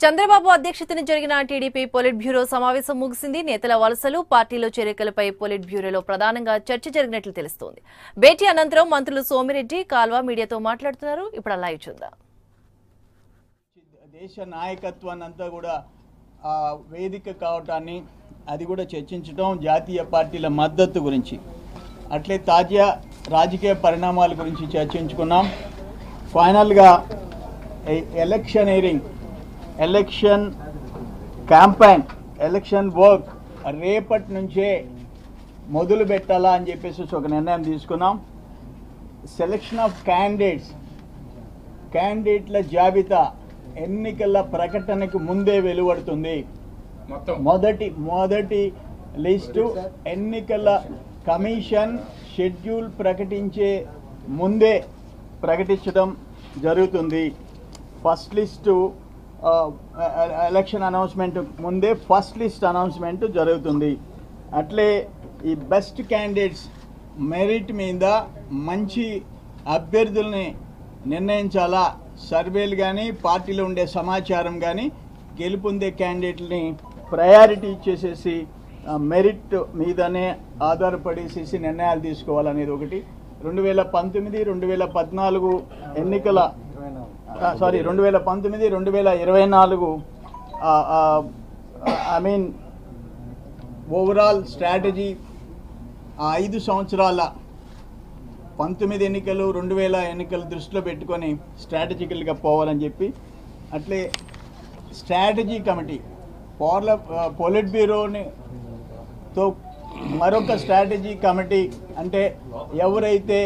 చంద్రబాబు అధ్యక్షతన జరిగిన TDP polit bureau సమావేశం ముగిసింది. నేతల వలసలు, పార్టీలో చేరికలపై పొలిట్ బ్యూరోలో ప్రధానంగా చర్చ జరిగినట్లు తెలుస్తోంది. భేటీ అనంతరం మంత్రులు సోమిరెడ్డి, కాల్వ మీడియాతో మాట్లాడుతున్నారు. ఇప్పుడు లైవ్ చూద్దాం. దేశ నాయకత్వాన్ని అంతా కూడా వేదిక కావటాన్ని అది కూడా చర్చించడం, జాతీయ పార్టీల మద్దతు గురించి, అట్లే తాజా రాజకీయ పరిణామాల గురించి చర్చించుకున్నాం. ఫైనల్గా ఎలక్షన్ క్యాంపెయిన్, ఎలక్షన్ వర్క్ రేపటి నుంచే మొదలు పెట్టాలా అని చెప్పేసి ఒక నిర్ణయం తీసుకున్నాం. సెలక్షన్ ఆఫ్ క్యాండిడేట్ల జాబితా ఎన్నికల ప్రకటనకు ముందే వెలువడుతుంది. మొదటి లిస్టు ఎన్నికల కమిషన్ షెడ్యూల్ ప్రకటించే ముందే ప్రకటించడం జరుగుతుంది. ఫస్ట్ లిస్టు ఎలక్షన్ అనౌన్స్మెంట్ ముందే ఫస్ట్ లిస్ట్ అనౌన్స్మెంట్ జరుగుతుంది. అట్లే ఈ బెస్ట్ క్యాండిడేట్స్ మెరిట్ మీద మంచి అభ్యర్థుల్ని నిర్ణయించాలా, సర్వేలు కానీ పార్టీలో ఉండే సమాచారం కానీ గెలుపొందే క్యాండిడేట్ని ప్రయారిటీ ఇచ్చేసేసి మెరిట్ మీదనే ఆధారపడేసేసి నిర్ణయాలు తీసుకోవాలనేది ఒకటి. 2019-2014 ఎన్నికల 2019-2024 ఓవరాల్ స్ట్రాటజీ 5 సంవత్సరాల 19 ఎన్నికలు 2000 ఎన్నికలు దృష్టిలో పెట్టుకొని స్ట్రాటజికల్గా పోవాలని చెప్పి, అట్లే స్ట్రాటజీ కమిటీ పొలిట్ బ్యూరోతో మరొక స్ట్రాటజీ కమిటీ, అంటే ఎవరైతే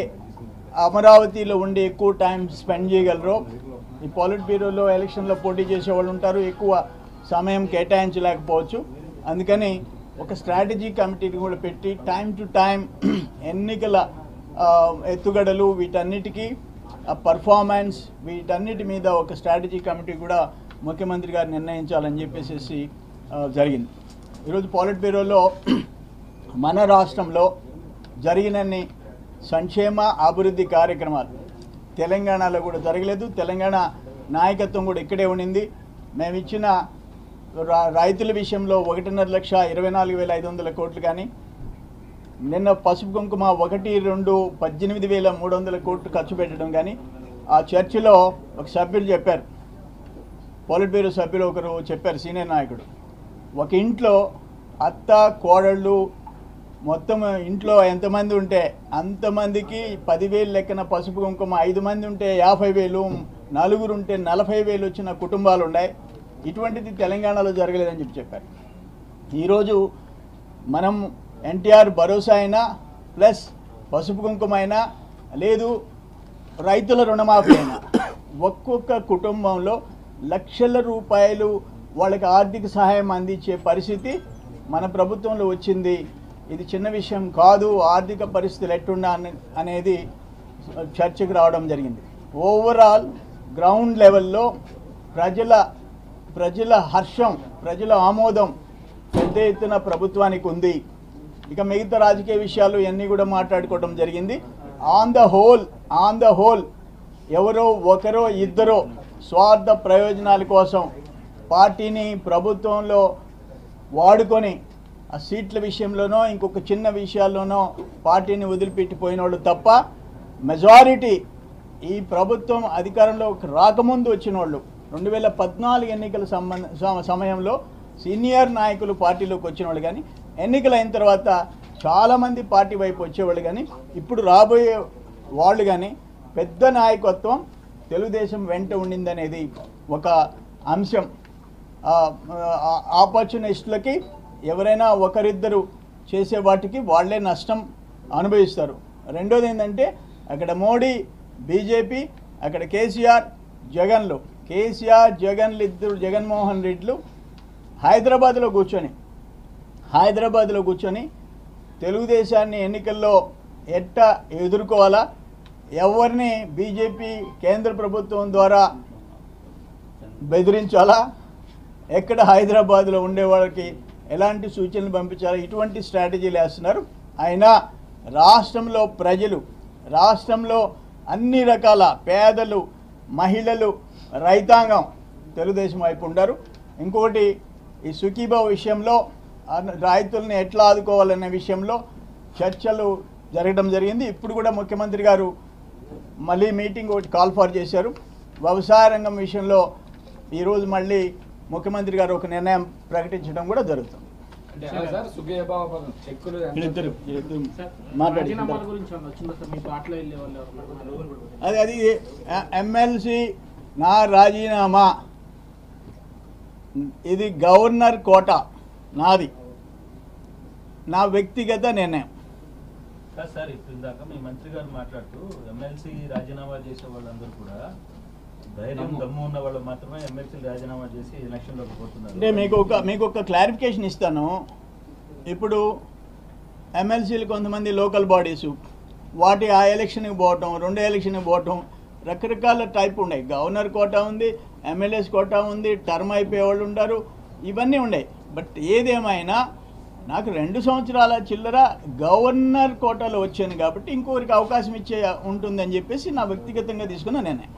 అమరావతిలో ఉండి ఎక్కువ టైం స్పెండ్ చేయగలరో, ఈ పొలిట్ బ్యూరోలో ఎలక్షన్లో పోటీ చేసే వాళ్ళు ఉంటారు, ఎక్కువ సమయం కేటాయించలేకపోవచ్చు. అందుకని ఒక స్ట్రాటజీ కమిటీని కూడా పెట్టి టైం టు టైం ఎన్నికల ఎత్తుగడలు, వీటన్నిటికీ పర్ఫార్మెన్స్, వీటన్నిటి మీద ఒక స్ట్రాటజీ కమిటీ కూడా ముఖ్యమంత్రి గారు నిర్ణయించాలని చెప్పేసి జరిగింది. ఈరోజు పొలిట్ బ్యూరోలో మన రాష్ట్రంలో జరిగినన్ని సంక్షేమ అభివృద్ధి కార్యక్రమాలు తెలంగాణలో కూడా జరగలేదు. తెలంగాణ నాయకత్వం కూడా ఇక్కడే ఉండింది. మేము ఇచ్చిన రైతుల విషయంలో 1,24,500 కోట్లు కానీ, నిన్న పసుపు కుంకుమ 18,300 కోట్లు ఖర్చు పెట్టడం కానీ, ఆ చర్చలో ఒక సభ్యులు చెప్పారు, పొలిట్ బ్యూరో సభ్యులు ఒకరు చెప్పారు, సీనియర్ నాయకుడు, ఒక ఇంట్లో అత్త కోడళ్ళు మొత్తం ఇంట్లో ఎంతమంది ఉంటే అంతమందికి 10,000 లెక్కన పసుపు కుంకుమ, 5 మంది ఉంటే 50,000, 4 ఉంటే 40,000 వచ్చిన కుటుంబాలు ఉన్నాయి. ఇటువంటిది తెలంగాణలో జరగలేదని చెప్పారు. ఈరోజు మనం ఎన్టీఆర్ భరోసా అయినా ప్లస్ పసుపు కుంకుమ అయినా లేదు, రైతుల రుణమాఫీ అయినా ఒక్కొక్క కుటుంబంలో లక్షల రూపాయలు వాళ్ళకి ఆర్థిక సహాయం అందించే పరిస్థితి మన ప్రభుత్వంలో వచ్చింది. ఇది చిన్న విషయం కాదు. ఆర్థిక పరిస్థితులు ఎట్టున్నా అనేది చర్చకు రావడం జరిగింది. ఓవరాల్ గ్రౌండ్ లెవెల్లో ప్రజల హర్షం, ప్రజల ఆమోదం పెద్ద ఎత్తున ప్రభుత్వానికి ఉంది. ఇక మిగతా రాజకీయ విషయాలు ఇవన్నీ కూడా మాట్లాడుకోవడం జరిగింది. ఆన్ ద హోల్ ఎవరో ఒకరో ఇద్దరో స్వార్థ ప్రయోజనాల కోసం పార్టీని ప్రభుత్వంలో వాడుకొని ఆ సీట్ల విషయంలోనో ఇంకొక చిన్న విషయాల్లోనో పార్టీని వదిలిపెట్టిపోయిన వాళ్ళు తప్ప, మెజారిటీ ఈ ప్రభుత్వం అధికారంలో రాకముందు వచ్చిన వాళ్ళు 2014 ఎన్నికల సమయంలో సీనియర్ నాయకులు పార్టీలోకి వచ్చిన వాళ్ళు కానీ, ఎన్నికలైన తర్వాత చాలామంది పార్టీ వైపు వచ్చేవాళ్ళు కానీ, ఇప్పుడు రాబోయే వాళ్ళు కానీ పెద్ద నాయకత్వం తెలుగుదేశం వెంట ఉండిందనేది ఒక అంశం. ఆపర్చునిస్టులకి ఎవరైనా ఒకరిద్దరు చేసే వాటికి వాళ్లే నష్టం అనుభవిస్తారు. రెండోది ఏంటంటే, అక్కడ మోడీ బీజేపీ, అక్కడ కేసీఆర్ జగన్లు ఇద్దరు, జగన్మోహన్ రెడ్డిలు హైదరాబాద్లో కూర్చొని తెలుగుదేశాన్ని ఎన్నికల్లో ఎట్టా ఎదుర్కోవాలా, ఎవరిని బీజేపీ కేంద్ర ప్రభుత్వం ద్వారా బెదిరించాలా, ఎక్కడ హైదరాబాద్లో ఉండే వాళ్ళకి ఎలాంటి సూచనలు పంపించాలా, ఇటువంటి స్ట్రాటజీలు వేస్తున్నారు. అయినా రాష్ట్రంలో ప్రజలు, రాష్ట్రంలో అన్ని రకాల పేదలు, మహిళలు, రైతాంగం తెలుగుదేశం వైపు ఉండరు. ఇంకొకటి ఈ సుఖీభావ్ విషయంలో రైతుల్ని ఎట్లా ఆదుకోవాలనే విషయంలో చర్చలు జరగడం జరిగింది. ఇప్పుడు కూడా ముఖ్యమంత్రి గారు మళ్ళీ మీటింగ్ ఒకటి కాల్ ఫర్ చేశారు. వ్యవసాయ రంగం విషయంలో ఈరోజు మళ్ళీ ముఖ్యమంత్రి గారు ఒక నిర్ణయం ప్రకటించడం కూడా జరుగుతుంది. అది ఎమ్మెల్సీ నా రాజీనామా, ఇది గవర్నర్ కోట నాది, నా వ్యక్తిగత నిర్ణయం. సార్ ఇప్పుడు ఇందాక మీ మంత్రి గారు మాట్లాడుతూ ఎమ్మెల్సీ రాజీనామా చేసే వాళ్ళందరూ కూడా ధైర్యం దమ్ము ఉన్న వాళ్ళు మాత్రమే ఎమ్మెల్సీ రాజీనామా చేసి ఎలక్షన్లోకి పోతున్నారు. అంటే మీకు ఒక క్లారిఫికేషన్ ఇస్తాను. ఇప్పుడు ఎమ్మెల్సీలు కొంతమంది లోకల్ బాడీసు వాటి ఆ ఎలక్షన్కి పోవటం, రెండో ఎలక్షన్కి పోవటం, రకరకాల టైప్ ఉన్నాయి. గవర్నర్ కోటా ఉంది, ఎమ్మెల్యేస్ కోటా ఉంది, టర్మ్ అయిపోయేవాళ్ళు ఉంటారు, ఇవన్నీ ఉన్నాయి. బట్ ఏదేమైనా నాకు 2 సంవత్సరాల చిల్లర గవర్నర్ కోటాలో వచ్చాను కాబట్టి ఇంకొకరికి అవకాశం ఇచ్చే ఉంటుందని చెప్పేసి నా వ్యక్తిగతంగా తీసుకున్న నిర్ణయం.